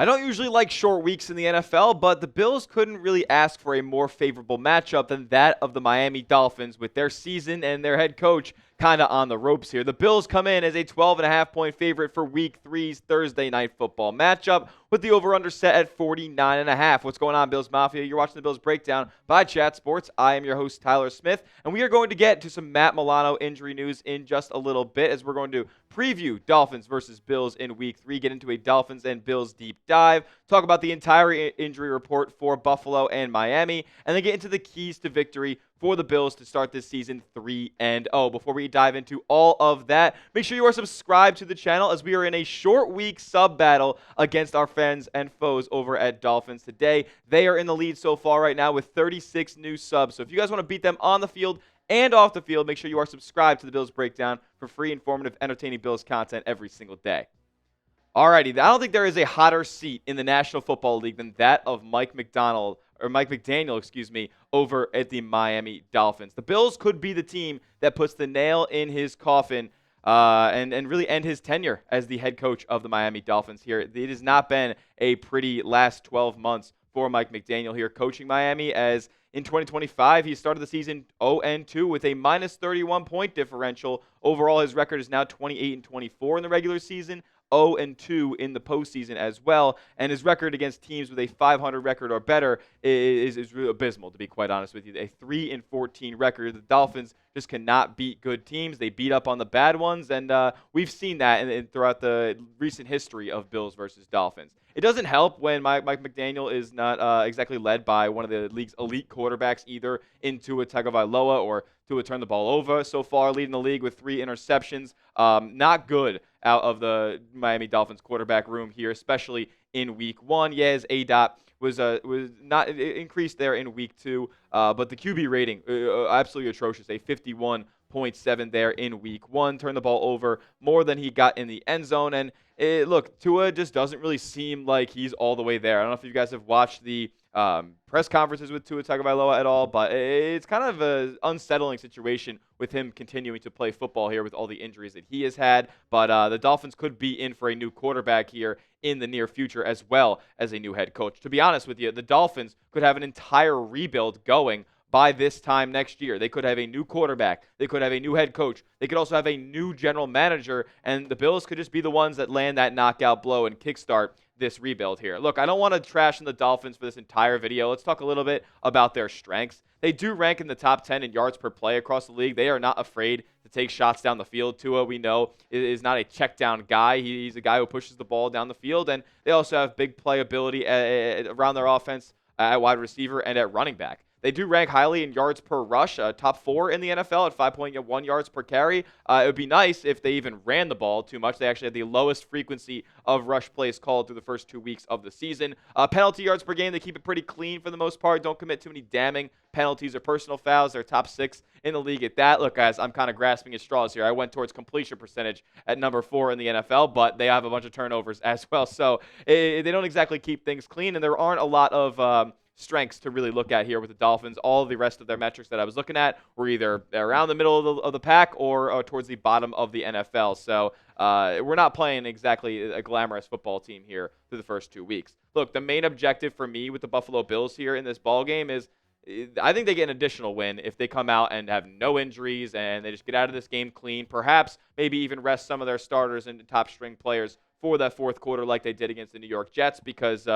I don't usually like short weeks in the NFL, but the Bills couldn't really ask for a more favorable matchup than that of the Miami Dolphins with their season and their head coach kind of on the ropes here. The Bills come in as a 12.5-point favorite for Week 3's Thursday Night Football matchup with the over-under set at 49.5. What's going on, Bills Mafia? You're watching the Bills Breakdown by Chat Sports. I am your host, Tyler Smith, and we are going to get to some Matt Milano injury news in just a little bit as we're going to preview Dolphins versus Bills in Week 3, get into a Dolphins and Bills deep dive, talk about the entire injury report for Buffalo and Miami, and then get into the keys to victory for the Bills to start this season 3-0. Before we dive into all of that, make sure you are subscribed to the channel as we are in a short week sub battle against our friends and foes over at Dolphins today. They are in the lead so far right now with 36 new subs. So if you guys want to beat them on the field and off the field, make sure you are subscribed to the Bills Breakdown for free, informative, entertaining Bills content every single day. Alrighty, I don't think there is a hotter seat in the National Football League than that of Mike McDaniel, over at the Miami Dolphins. The Bills could be the team that puts the nail in his coffin and really end his tenure as the head coach of the Miami Dolphins here. It has not been a pretty last 12 months for Mike McDaniel here coaching Miami, as in 2025, he started the season 0-2 with a minus 31-point differential. Overall, his record is now 28-24 in the regular season, 0-2 in the postseason as well, and his record against teams with a 500 record or better is really abysmal, to be quite honest with you. A 3-14 record. The Dolphins just cannot beat good teams. They beat up on the bad ones, and we've seen that throughout the recent history of Bills versus Dolphins. It doesn't help when Mike McDaniel is not exactly led by one of the league's elite quarterbacks, either in Tua Tagovailoa or Tua turned the ball over so far, leading the league with 3 interceptions. Not good out of the Miami Dolphins quarterback room here, especially in Week 1. Yeah, his ADOT was not increased there in Week 2, but the QB rating absolutely atrocious, a 51.7 there in Week 1. Turned the ball over more than he got in the end zone, and look, Tua just doesn't really seem like he's all the way there. I don't know if you guys have watched the press conferences with Tua Tagovailoa at all, but it's kind of an unsettling situation with him continuing to play football here with all the injuries that he has had. But the Dolphins could be in for a new quarterback here in the near future, as well as a new head coach. To be honest with you, the Dolphins could have an entire rebuild going by this time next year. They could have a new quarterback. They could have a new head coach. They could also have a new general manager, and the Bills could just be the ones that land that knockout blow and kickstart this rebuild here. Look, I don't want to trash on the Dolphins for this entire video. Let's talk a little bit about their strengths. They do rank in the top 10 in yards per play across the league. They are not afraid to take shots down the field. Tua, we know, is not a check down guy. He's a guy who pushes the ball down the field, and they also have big playability around their offense at wide receiver and at running back. They do rank highly in yards per rush, top 4 in the NFL at 5.1 yards per carry. It would be nice if they even ran the ball too much. They actually had the lowest frequency of rush plays called through the first 2 weeks of the season. Penalty yards per game, they keep it pretty clean for the most part. Don't commit too many damning penalties or personal fouls. They're top 6 in the league at that. Look, guys, I'm kind of grasping at straws here. I went towards completion percentage at number 4 in the NFL, but they have a bunch of turnovers as well. So they don't exactly keep things clean, and there aren't a lot of strengths to really look at here with the Dolphins. All the rest of their metrics that I was looking at were either around the middle of the pack or towards the bottom of the NFL. So we're not playing exactly a glamorous football team here through the first 2 weeks. Look, the main objective for me with the Buffalo Bills here in this ball game is I think they get an additional win if they come out and have no injuries and they just get out of this game clean. Perhaps maybe even rest some of their starters and top string players for that fourth quarter like they did against the New York Jets, because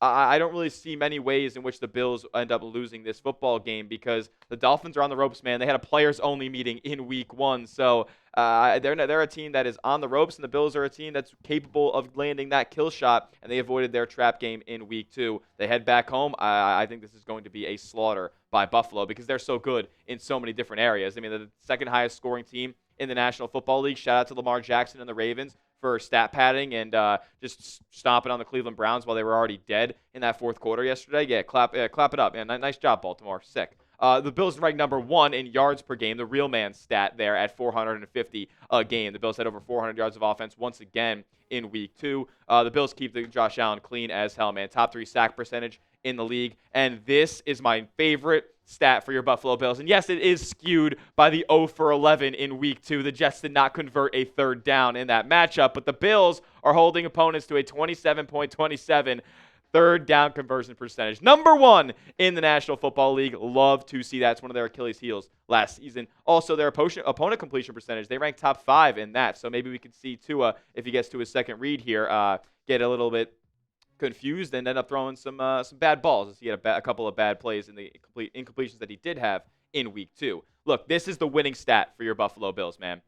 I don't really see many ways in which the Bills end up losing this football game, because the Dolphins are on the ropes, man. They had a players-only meeting in Week 1, so they're a team that is on the ropes, and the Bills are a team that's capable of landing that kill shot, and they avoided their trap game in Week 2. They head back home. I think this is going to be a slaughter by Buffalo because they're so good in so many different areas. I mean, they're the second highest scoring team in the National Football League. Shout out to Lamar Jackson and the Ravens for stat padding and just stomping on the Cleveland Browns while they were already dead in that fourth quarter yesterday. Yeah, clap it up. Man, nice job, Baltimore. Sick. The Bills ranked number 1 in yards per game, the real man stat there at 450 a game. The Bills had over 400 yards of offense once again in Week 2. The Bills keep the Josh Allen clean as hell, man. Top 3 sack percentage in the league. And this is my favorite stat for your Buffalo Bills. And yes, it is skewed by the 0 for 11 in week 2. The Jets did not convert a third down in that matchup, but the Bills are holding opponents to a 27.27 third down conversion percentage. Number 1 in the National Football League. Love to see that. It's one of their Achilles heels last season. Also, their opponent completion percentage, they rank top 5 in that. So maybe we could see Tua, if he gets to his second read here, get a little bit confused and end up throwing some bad balls, as he had a couple of bad plays in the incompletions that he did have in week 2. Look, this is the winning stat for your Buffalo Bills, man.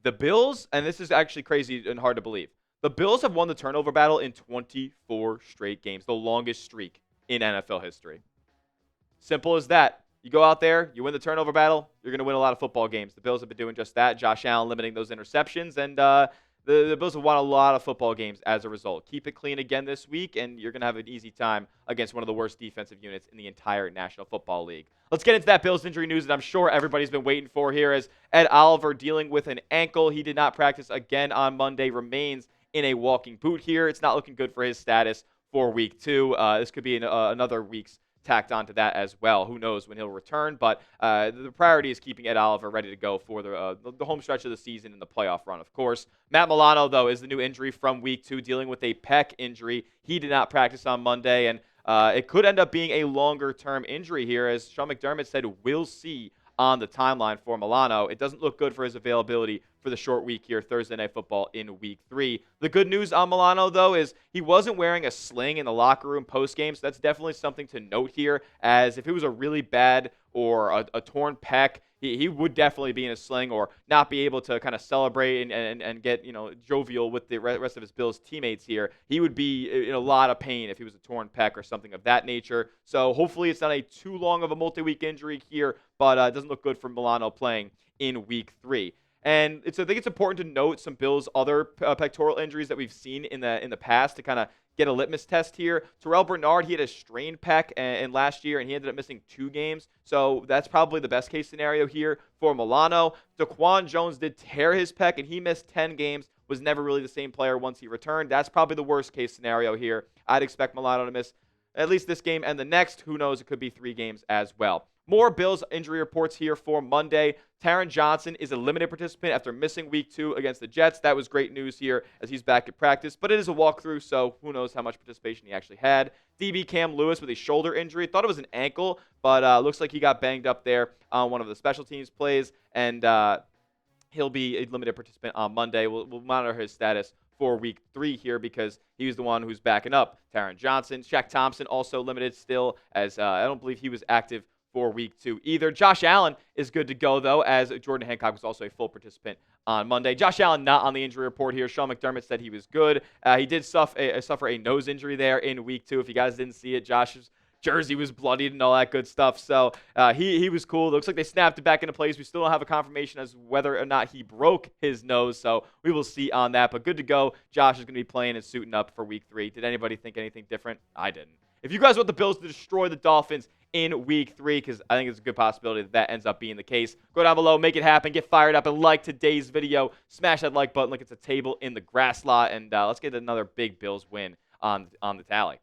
The Bills, and this is actually crazy and hard to believe, the Bills have won the turnover battle in 24 straight games, the longest streak in NFL history. Simple as that. You go out there, you win the turnover battle, you're going to win a lot of football games. The Bills have been doing just that. Josh Allen limiting those interceptions, and the Bills have won a lot of football games as a result. Keep it clean again this week, and you're going to have an easy time against one of the worst defensive units in the entire National Football League. Let's get into that Bills injury news that I'm sure everybody's been waiting for here, as Ed Oliver dealing with an ankle. He did not practice again on Monday, remains in a walking boot here. It's not looking good for his status for week 2. This could be another week's tacked onto that as well. Who knows when he'll return, but the priority is keeping Ed Oliver ready to go for the home stretch of the season and the playoff run, of course. Matt Milano, though, is the new injury from week 2, dealing with a pec injury. He did not practice on Monday, and it could end up being a longer-term injury here, as Sean McDermott said, we'll see on the timeline for Milano. It doesn't look good for his availability for the short week here, Thursday Night Football in week 3. The good news on Milano, though, is he wasn't wearing a sling in the locker room post-game, so that's definitely something to note here, as if it was a really bad or a torn pec, he would definitely be in a sling or not be able to kind of celebrate and get, jovial with the rest of his Bills teammates here. He would be in a lot of pain if he was a torn pec or something of that nature. So hopefully it's not a too long of a multi-week injury here, but it doesn't look good for Milano playing in week 3. And I think it's important to note some Bills' other pectoral injuries that we've seen in the past to kind of get a litmus test here. Terrell Bernard, he had a strained pec in last year, and he ended up missing 2 games. So that's probably the best case scenario here for Milano. Daquan Jones did tear his pec, and he missed 10 games, was never really the same player once he returned. That's probably the worst case scenario here. I'd expect Milano to miss at least this game and the next. Who knows? It could be 3 games as well. More Bills injury reports here for Monday. Taron Johnson is a limited participant after missing week 2 against the Jets. That was great news here as he's back at practice, but it is a walkthrough, so who knows how much participation he actually had. DB Cam Lewis with a shoulder injury. Thought it was an ankle, but looks like he got banged up there on one of the special teams plays, and he'll be a limited participant on Monday. We'll monitor his status for week 3 here because he was the one who's backing up Taron Johnson. Shaq Thompson also limited still, as I don't believe he was active for week 2 either. Josh Allen is good to go, though, as Jordan Hancock was also a full participant on Monday. Josh Allen not on the injury report here. Sean McDermott said he was good. He did suffer a nose injury there in week 2. If you guys didn't see it, Josh's jersey was bloodied and all that good stuff. So he was cool. It looks like they snapped it back into place. We still don't have a confirmation as whether or not he broke his nose, so we will see on that. But good to go. Josh is going to be playing and suiting up for week 3. Did anybody think anything different? I didn't. If you guys want the Bills to destroy the Dolphins in week 3, because I think it's a good possibility that ends up being the case, go down below, make it happen, get fired up, and like today's video. Smash that like button like it's a table in the grass lot, and let's get another big Bills win on the tally.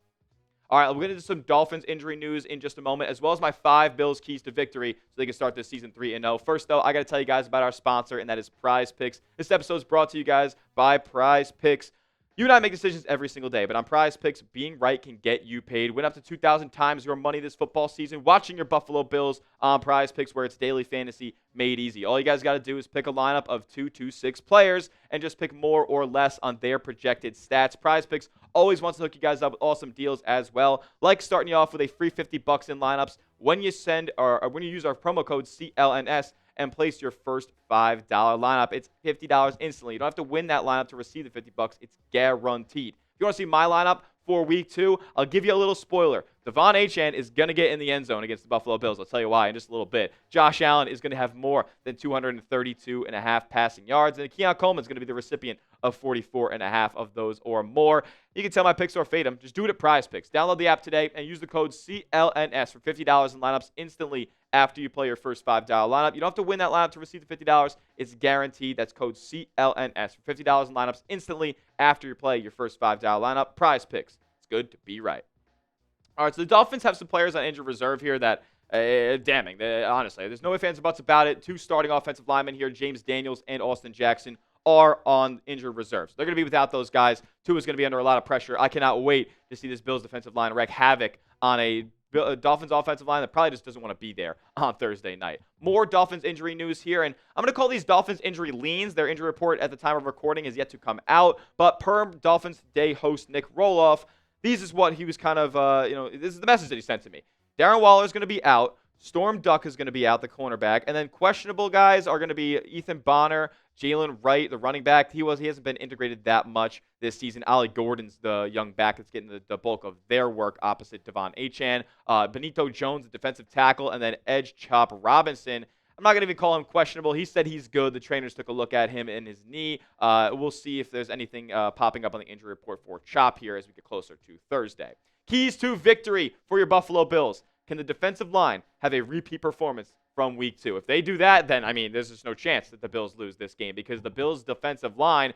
All right, we're going to do some Dolphins injury news in just a moment, as well as my 5 Bills keys to victory so they can start this season 3-0. First, though, I got to tell you guys about our sponsor, and that is Prize Picks. This episode is brought to you guys by Prize Picks. You and I make decisions every single day, but on Prize Picks, being right can get you paid. Win up to 2,000 times your money this football season watching your Buffalo Bills on Prize Picks, where it's daily fantasy made easy. All you guys got to do is pick a lineup of 2 to 6 players and just pick more or less on their projected stats. Prize Picks always wants to hook you guys up with awesome deals as well, like starting you off with a free $50 in lineups when you send or when you use our promo code CLNS and place your first $5 lineup. It's $50 instantly. You don't have to win that lineup to receive the $50. It's guaranteed. If you want to see my lineup for week 2, I'll give you a little spoiler. Devon Achane is going to get in the end zone against the Buffalo Bills. I'll tell you why in just a little bit. Josh Allen is going to have more than 232.5 passing yards, and Keon Coleman is going to be the recipient of 44.5 of those or more. You can tell my picks or fade them. Just do it at Prize Picks. Download the app today and use the code CLNS for $50 in lineups instantly after you play your first $5 lineup. You don't have to win that lineup to receive the $50. It's guaranteed. That's code CLNS for $50 in lineups instantly after you play your first $5 lineup. Prize Picks. It's good to be right. All right, so the Dolphins have some players on injured reserve here that damning. Honestly, there's no ifs, ands, or buts about it. Two starting offensive linemen here, James Daniels and Austin Jackson, are on injured reserves. They're going to be without those guys. Tua is going to be under a lot of pressure. I cannot wait to see this Bills defensive line wreak havoc on a Dolphins offensive line that probably just doesn't want to be there on Thursday night. More Dolphins injury news here, and I'm going to call these Dolphins injury leans. Their injury report at the time of recording is yet to come out, but per Dolphins Day host Nick Roloff, these is what he was kind of, this is the message that he sent to me. Darren Waller is going to be out. Storm Duck is going to be out, the cornerback. And then questionable guys are going to be Ethan Bonner, Jaylen Wright, the running back. He hasn't been integrated that much this season. Ollie Gordon's the young back that's getting the bulk of their work opposite Devon Achane. Benito Jones, the defensive tackle, and then Edge Chop Robinson. I'm not going to even call him questionable. He said he's good. The trainers took a look at him and his knee. We'll see if there's anything popping up on the injury report for Chop here as we get closer to Thursday. Keys to victory for your Buffalo Bills. Can the defensive line have a repeat performance from week 2? If they do that, then, there's just no chance that the Bills lose this game because the Bills' defensive line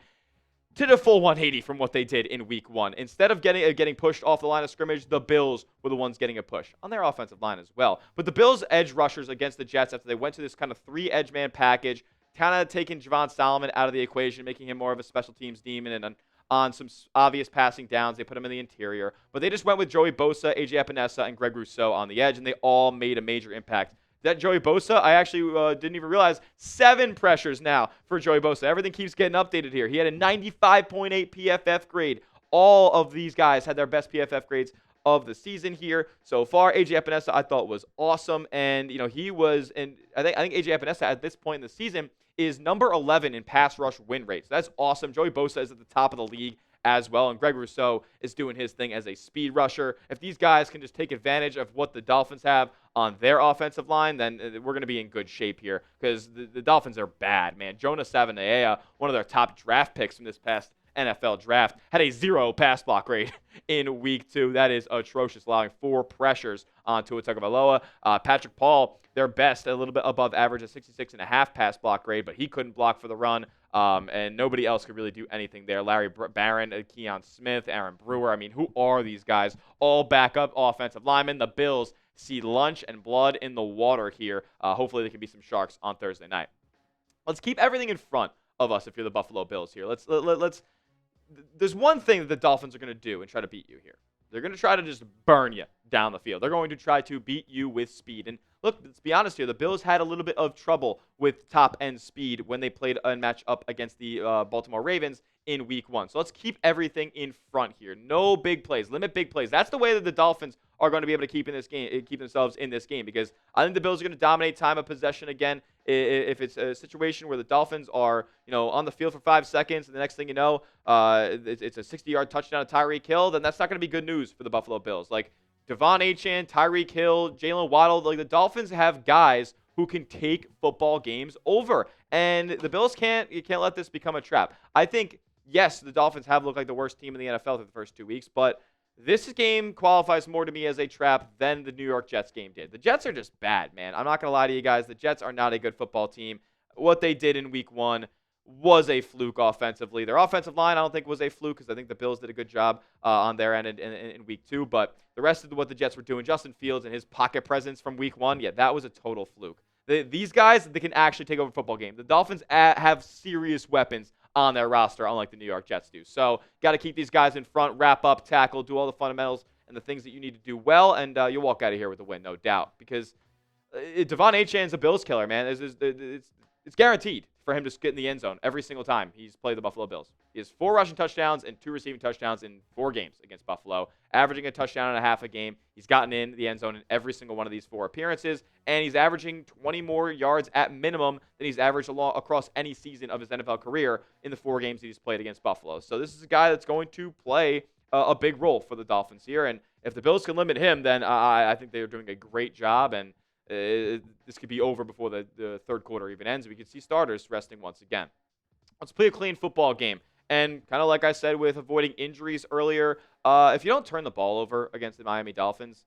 did a full 180 from what they did in week 1. Instead of getting pushed off the line of scrimmage, the Bills were the ones getting a push on their offensive line as well. But the Bills' edge rushers against the Jets, after they went to this kind of 3 edge man package, kind of taking Javon Solomon out of the equation, making him more of a special teams demon, and on some obvious passing downs, they put him in the interior. But they just went with Joey Bosa, AJ Epinesa, and Greg Rousseau on the edge, and they all made a major impact. That Joey Bosa, I actually didn't even realize, 7 pressures now for Joey Bosa. Everything keeps getting updated here. He had a 95.8 PFF grade. All of these guys had their best PFF grades of the season here so far. AJ Epinesa, I thought, was awesome, and he was, and I think AJ Epinesa at this point in the season is number 11 in pass rush win rate. So that's awesome. Joey Bosa is at the top of the league as well, and Greg Rousseau is doing his thing as a speed rusher. If these guys can just take advantage of what the Dolphins have on their offensive line, then we're going to be in good shape here because the Dolphins are bad, man. Jonah Savanaia, one of their top draft picks from this past NFL draft, had a 0 pass block rate in week 2. That is atrocious, allowing 4 pressures on Tua Tagovailoa. Patrick Paul, their best, a little bit above average, a 66.5 pass block grade, but he couldn't block for the run, and nobody else could really do anything there. Larry Barron, Keon Smith, Aaron Brewer. Who are these guys? All backup offensive linemen. The Bills see lunch and blood in the water here. Hopefully there can be some sharks on Thursday night. Let's keep everything in front of us if you're the Buffalo Bills here. Let's there's one thing that the Dolphins are going to do and try to beat you here. They're going to try to just burn you down the field. They're going to try to beat you with speed. And look, let's be honest here. The Bills had a little bit of trouble with top-end speed when they played a match up against the Baltimore Ravens in week 1. So let's keep everything in front here. No big plays. Limit big plays. That's the way that the Dolphins are going to be able to keep themselves in this game, because I think the Bills are going to dominate time of possession again. If it's a situation where the Dolphins are, on the field for 5 seconds, and the next thing you know, it's a 60-yard touchdown to Tyreek Hill, then that's not going to be good news for the Buffalo Bills. Like Devon Achane, Tyreek Hill, Jaylen Waddle, like the Dolphins have guys who can take football games over, and the Bills can't let this become a trap. I think, yes, the Dolphins have looked like the worst team in the NFL through the first 2 weeks, but this game qualifies more to me as a trap than the New York Jets game did. The Jets are just bad, man. I'm not going to lie to you guys. The Jets are not a good football team. What they did in week 1 was a fluke offensively. Their offensive line, I don't think, was a fluke because I think the Bills did a good job on their end in week 2. But the rest of what the Jets were doing, Justin Fields and his pocket presence from week 1, yeah, that was a total fluke. These guys, they can actually take over a football game. The Dolphins have serious weapons on their roster, unlike the New York Jets do. So got to keep these guys in front, wrap up, tackle, do all the fundamentals and the things that you need to do well, and you'll walk out of here with a win, no doubt. Because Devon Achane's a Bills killer, man. It's guaranteed for him to get in the end zone every single time he's played the Buffalo Bills. He has 4 rushing touchdowns and 2 receiving touchdowns in 4 games against Buffalo, averaging a touchdown and a half a game. He's gotten in the end zone in every single one of these 4 appearances, and he's averaging 20 more yards at minimum than he's averaged across any season of his NFL career in the 4 games that he's played against Buffalo. So this is a guy that's going to play a big role for the Dolphins here, and if the Bills can limit him, then I think they're doing a great job, and this could be over before the third quarter even ends. We could see starters resting once again. Let's play a clean football game. And kind of like I said with avoiding injuries earlier, if you don't turn the ball over against the Miami Dolphins,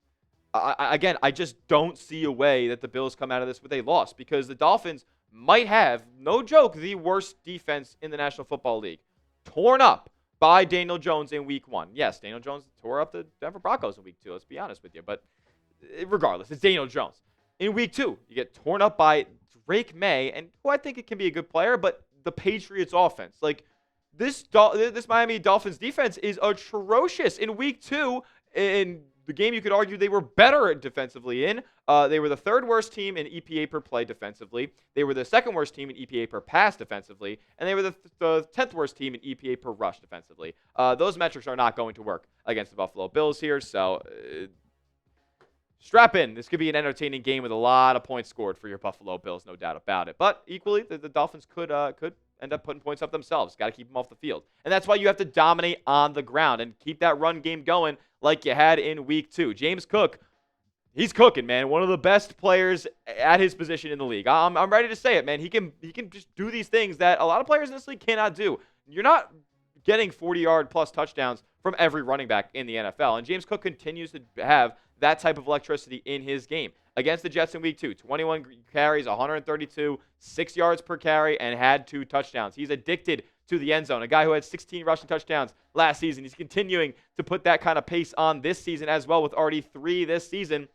I just don't see a way that the Bills come out of this with a loss, because the Dolphins might have, no joke, the worst defense in the National Football League. Torn up by Daniel Jones in week 1. Yes, Daniel Jones tore up the Denver Broncos in week 2, let's be honest with you. But regardless, it's Daniel Jones. In week 2, you get torn up by Drake May, and who I think it can be a good player, but the Patriots offense. Like, this Miami Dolphins defense is atrocious. In week 2, in the game you could argue they were better defensively in. They were the 3rd worst team in EPA per play defensively. They were the 2nd worst team in EPA per pass defensively. And they were the 10th worst team in EPA per rush defensively. Those metrics are not going to work against the Buffalo Bills here. So strap in. This could be an entertaining game with a lot of points scored for your Buffalo Bills, no doubt about it. But equally, the Dolphins could end up putting points up themselves. Got to keep them off the field. And that's why you have to dominate on the ground and keep that run game going like you had in week 2. James Cook, he's cooking, man. One of the best players at his position in the league. I'm ready to say it, man. He can just do these things that a lot of players in this league cannot do. You're not getting 40-yard plus touchdowns from every running back in the NFL. And James Cook continues to have that type of electricity in his game. Against the Jets in week 2, 21 carries, 132, 6 yards per carry, and had 2 touchdowns. He's addicted to the end zone. A guy who had 16 rushing touchdowns last season. He's continuing to put that kind of pace on this season as well, with already 3 this season.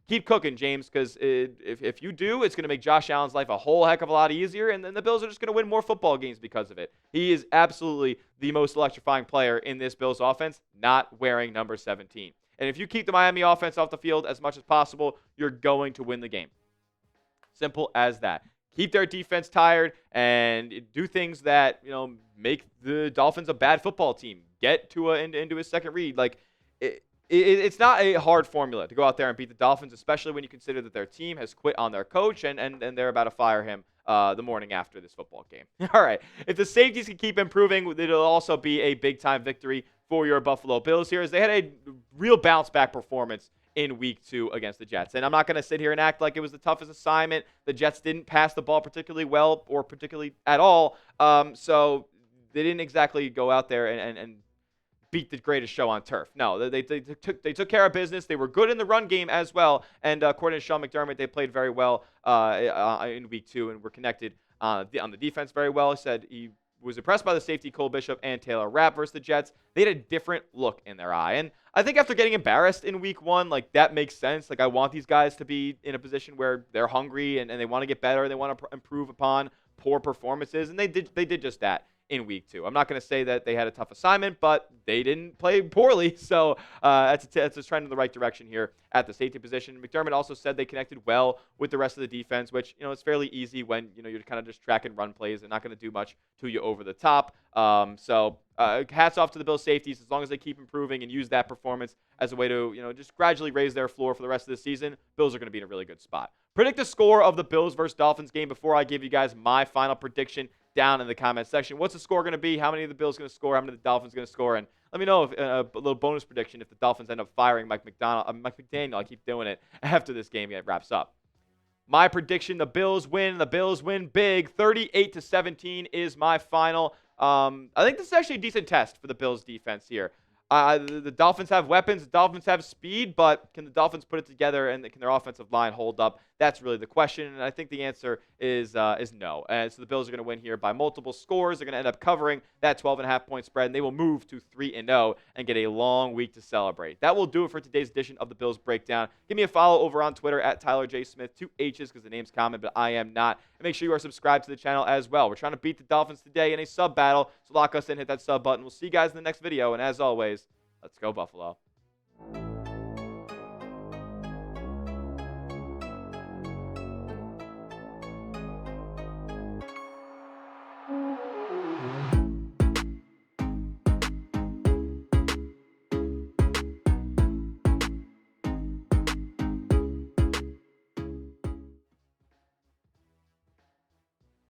Keep cooking, James, because if you do, it's going to make Josh Allen's life a whole heck of a lot easier, and then the Bills are just going to win more football games because of it. He is absolutely the most electrifying player in this Bills offense, not wearing number 17. And if you keep the Miami offense off the field as much as possible, you're going to win the game. Simple as that. Keep their defense tired and do things that, make the Dolphins a bad football team. Get Tua into his second read. Like, it's not a hard formula to go out there and beat the Dolphins, especially when you consider that their team has quit on their coach and they're about to fire him the morning after this football game. All right. If the safeties can keep improving, it'll also be a big-time victory for your Buffalo Bills here, as they had a real bounce-back performance in week 2 against the Jets. And I'm not going to sit here and act like it was the toughest assignment. The Jets didn't pass the ball particularly well or particularly at all. So they didn't exactly go out there and beat the greatest show on turf. No, they took care of business. They were good in the run game as well. And according to Sean McDermott, they played very well in week 2 and were connected on the defense very well. He said he was impressed by the safety Cole Bishop and Taylor Rapp versus the Jets. They had a different look in their eye. And I think after getting embarrassed in week 1, like, that makes sense. Like, I want these guys to be in a position where they're hungry and they want to get better. They want to improve upon poor performances. And they did just that in week 2. I'm not going to say that they had a tough assignment, but they didn't play poorly. So that's a trend in the right direction here at the safety position. McDermott also said they connected well with the rest of the defense, which, it's fairly easy when, you're kind of just tracking run plays. They're not going to do much to you over the top. So hats off to the Bills safeties. As long as they keep improving and use that performance as a way to, just gradually raise their floor for the rest of the season, Bills are going to be in a really good spot. Predict the score of the Bills versus Dolphins game before I give you guys my final prediction down in the comment section. What's the score going to be? How many of the Bills going to score? How many of the Dolphins going to score? And let me know if a little bonus prediction if the Dolphins end up firing Mike McDaniel. I keep doing it after this game wraps up. My prediction: the Bills win. The Bills win big. 38-17 is my final. I think this is actually a decent test for the Bills defense here. The Dolphins have weapons. The Dolphins have speed, but can the Dolphins put it together and can their offensive line hold up? That's really the question, and I think the answer is no. And so the Bills are going to win here by multiple scores. They're going to end up covering that 12.5-point spread, and they will move to 3-0 and get a long week to celebrate. That will do it for today's edition of the Bills Breakdown. Give me a follow over on Twitter at Tyler J. Smith, 2 H's because the name's common, but I am not. And make sure you are subscribed to the channel as well. We're trying to beat the Dolphins today in a sub battle, so lock us in, hit that sub button. We'll see you guys in the next video, and as always, let's go Buffalo.